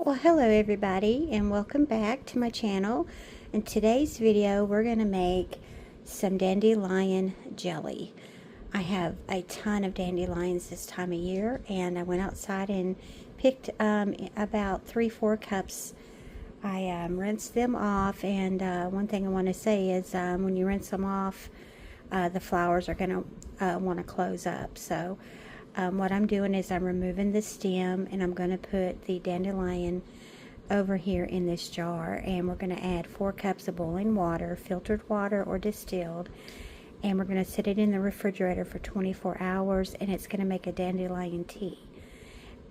Well, hello everybody and welcome back to my channel. In today's video we're going to make some dandelion jelly. I have a ton of dandelions this time of year, and I went outside and picked about 3-4 cups. I rinsed them off, and one thing I want to say is when you rinse them off, the flowers are going to want to close up. So what I'm doing is I'm removing the stem, and I'm going to put the dandelion over here in this jar, and we're going to add 4 cups of boiling water, filtered water or distilled, and we're going to set it in the refrigerator for 24 hours, and it's going to make a dandelion tea.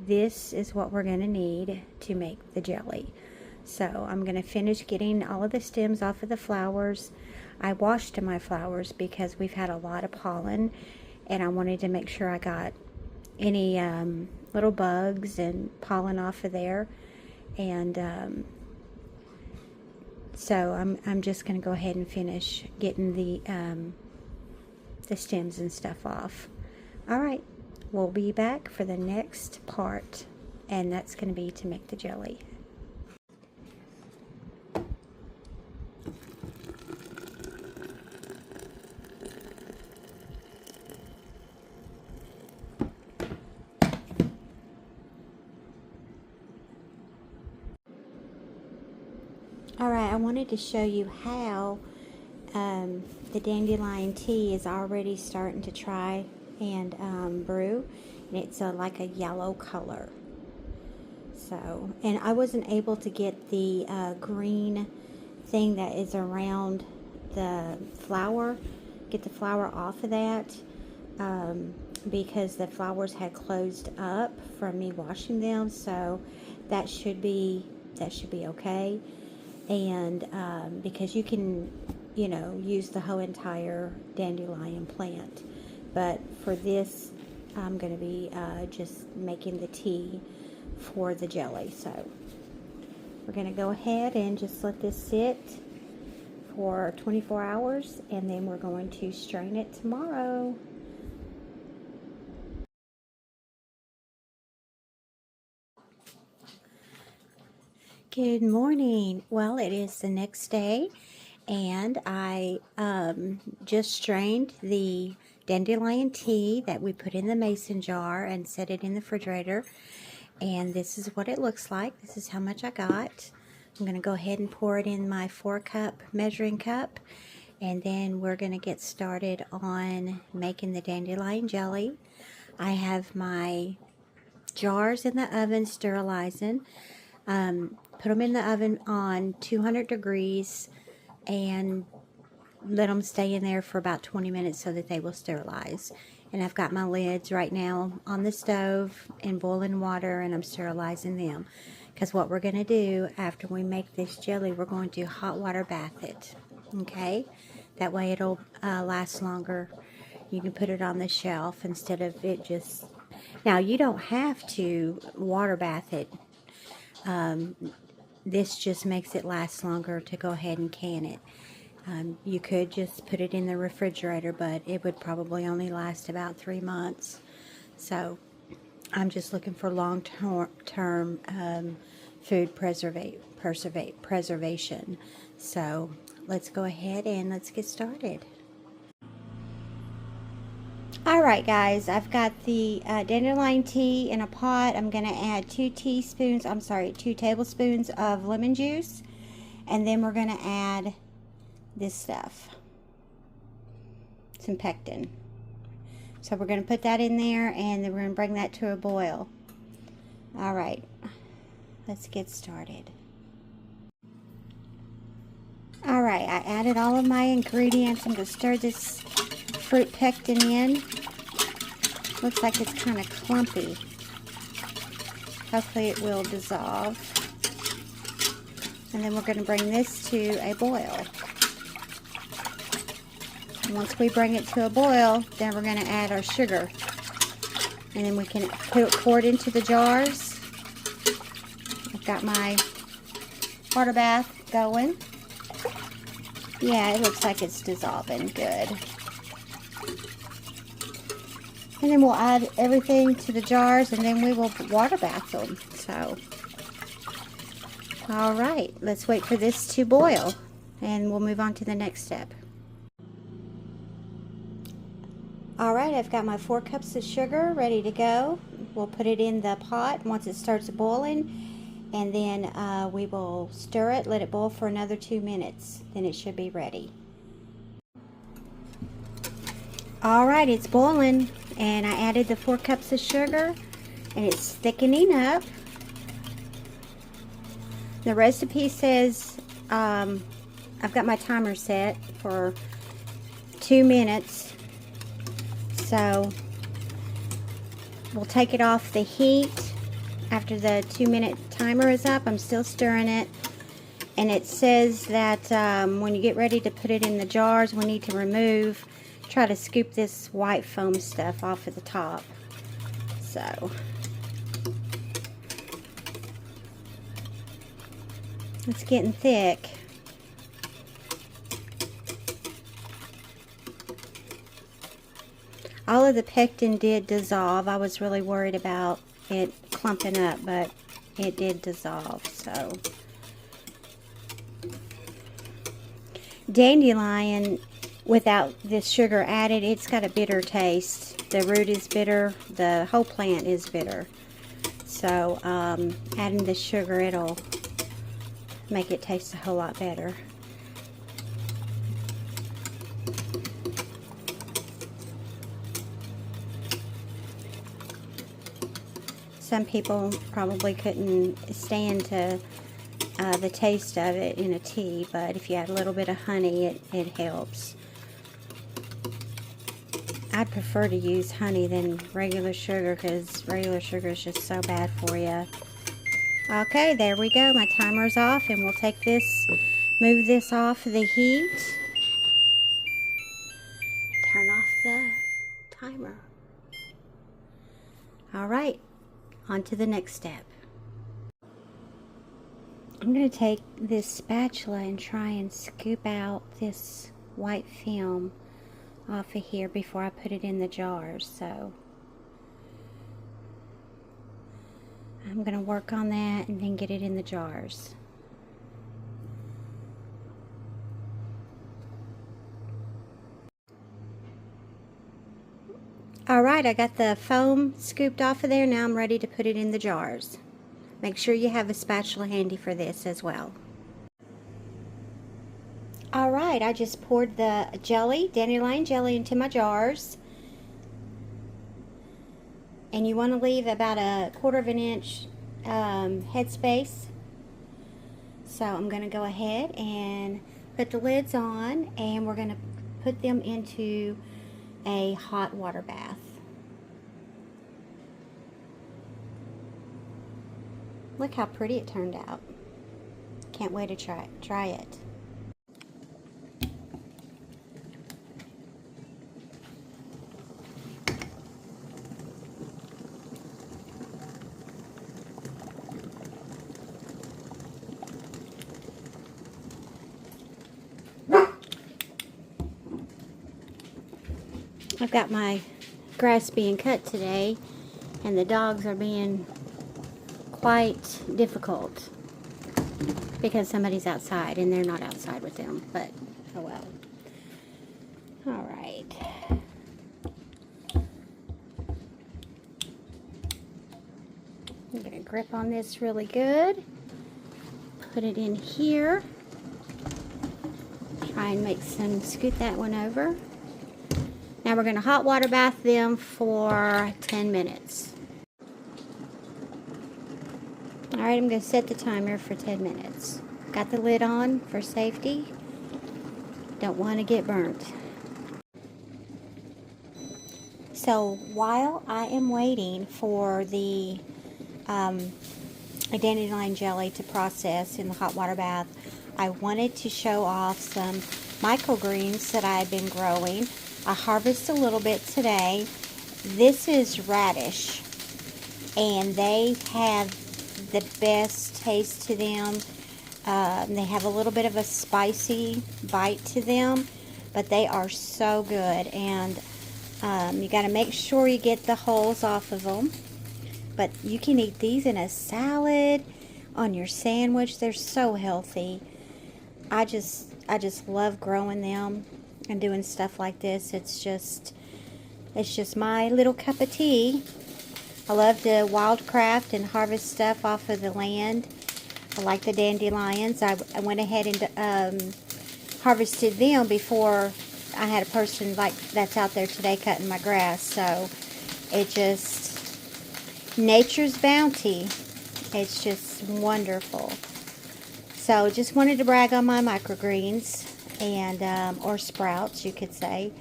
This is what we're going to need to make the jelly. So I'm going to finish getting all of the stems off of the flowers. I washed my flowers because we've had a lot of pollen, and I wanted to make sure I got any little bugs and pollen off of there. And so I'm just going to go ahead and finish getting the stems and stuff off. Alright, we'll be back for the next part, and that's going to be to make the jelly. Alright, I wanted to show you how the dandelion tea is already starting to try and brew, and it's like a yellow color. So, and I wasn't able to get the green thing that is around the flower, get the flower off of that, because the flowers had closed up from me washing them. So that should be okay. And because you can, use the whole entire dandelion plant, but for this I'm going to be just making the tea for the jelly. So we're going to go ahead and just let this sit for 24 hours, and then we're going to strain it tomorrow. Good morning. Well, it is the next day, and I just strained the dandelion tea that we put in the mason jar and set it in the refrigerator, and this is what it looks like. This is how much I got. I'm going to go ahead and pour it in my 4-cup measuring cup, and then we're going to get started on making the dandelion jelly. I have my jars in the oven sterilizing. Put them in the oven on 200 degrees and let them stay in there for about 20 minutes so that they will sterilize. And I've got my lids right now on the stove in boiling water, and I'm sterilizing them. Because what we're going to do after we make this jelly, we're going to hot water bath it. Okay? That way it'll last longer. You can put it on the shelf instead of it just... Now, you don't have to water bath it. This just makes it last longer to go ahead and can it. You could just put it in the refrigerator, but it would probably only last about 3 months. So I'm just looking for long-term food preservation. So let's go ahead and let's get started. Alright guys, I've got the dandelion tea in a pot. I'm going to add 2 tablespoons of lemon juice, and then we're going to add this stuff, some pectin. So we're going to put that in there, and then we're going to bring that to a boil. Alright, let's get started. Alright, I added all of my ingredients. I'm going to stir this fruit pectin in. Looks like it's kind of clumpy. Hopefully it will dissolve. And then we're going to bring this to a boil. And once we bring it to a boil, then we're going to add our sugar. And then we can pour it into the jars. I've got my water bath going. Yeah, it looks like it's dissolving good. And then we'll add everything to the jars, and then we will water bath them. So All right, let's wait for this to boil and we'll move on to the next step. All right, I've got my 4 cups of sugar ready to go. We'll put it in the pot once it starts boiling, and then we will stir it, let it boil for another 2 minutes. Then it should be ready. All right, it's boiling, and I added the 4 cups of sugar, and it's thickening up. The recipe says, I've got my timer set for 2 minutes. So we'll take it off the heat after the 2-minute timer is up. I'm still stirring it. And it says that when you get ready to put it in the jars, we need to try to scoop this white foam stuff off at the top. So it's getting thick. All of the pectin did dissolve. I was really worried about it clumping up, but it did dissolve. So dandelion, without this sugar added, it's got a bitter taste. The root is bitter. The whole plant is bitter. So adding the sugar, it'll make it taste a whole lot better. Some people probably couldn't stand the taste of it in a tea, but if you add a little bit of honey, it helps. I'd prefer to use honey than regular sugar because regular sugar is just so bad for you. Okay, there we go. My timer's off, and we'll take this, move this off the heat. Turn off the timer. All right. On to the next step. I'm going to take this spatula and try and scoop out this white film off of here before I put it in the jars. So I'm going to work on that and then get it in the jars. Alright, I got the foam scooped off of there. Now I'm ready to put it in the jars. Make sure you have a spatula handy for this as well. Alright, I just poured the jelly, dandelion jelly, into my jars. And you want to leave about a 1/4 inch headspace. So I'm going to go ahead and put the lids on, and we're going to put them into a hot water bath. Look how pretty it turned out. Can't wait to try it. I've got my grass being cut today, and the dogs are being quite difficult because somebody's outside and they're not outside with them, but oh well. Alright. I'm going to grip on this really good. Put it in here. Try and scoot that one over. Now we're going to hot water bath them for 10 minutes. Alright, I'm going to set the timer for 10 minutes. Got the lid on for safety. Don't want to get burnt. So while I am waiting for the dandelion jelly to process in the hot water bath, I wanted to show off some microgreens that I've been growing. I harvested a little bit today. This is radish, and they have the best taste to them. They have a little bit of a spicy bite to them, but they are so good. And you got to make sure you get the hulls off of them. But you can eat these in a salad on your sandwich. They're so healthy. I just love growing them and doing stuff like this. It's just my little cup of tea. I love to wildcraft and harvest stuff off of the land. I like the dandelions. I went ahead and harvested them before I had a person like that's out there today cutting my grass. So it just, nature's bounty. It's just wonderful. So just wanted to brag on my microgreens and or sprouts, you could say.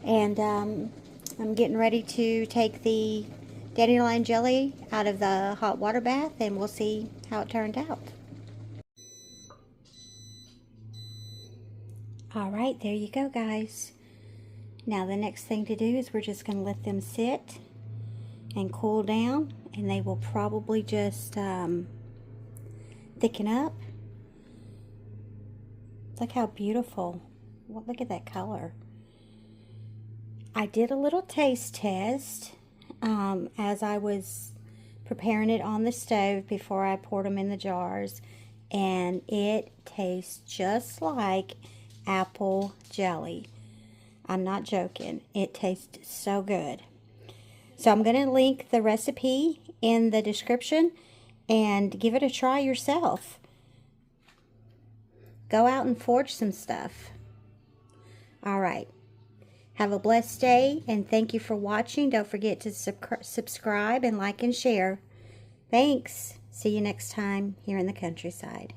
And I'm getting ready to take the dandelion jelly out of the hot water bath, and we'll see how it turned out. Alright, there you go, guys. Now the next thing to do is we're just going to let them sit and cool down, and they will probably just thicken up. Look how beautiful. Well, look at that color. I did a little taste test as I was preparing it on the stove before I poured them in the jars, and it tastes just like apple jelly. I'm not joking. It tastes so good. So I'm going to link the recipe in the description and give it a try yourself. Go out and forge some stuff. All right. Have a blessed day, and thank you for watching. Don't forget to subscribe and like and share. Thanks. See you next time here in the countryside.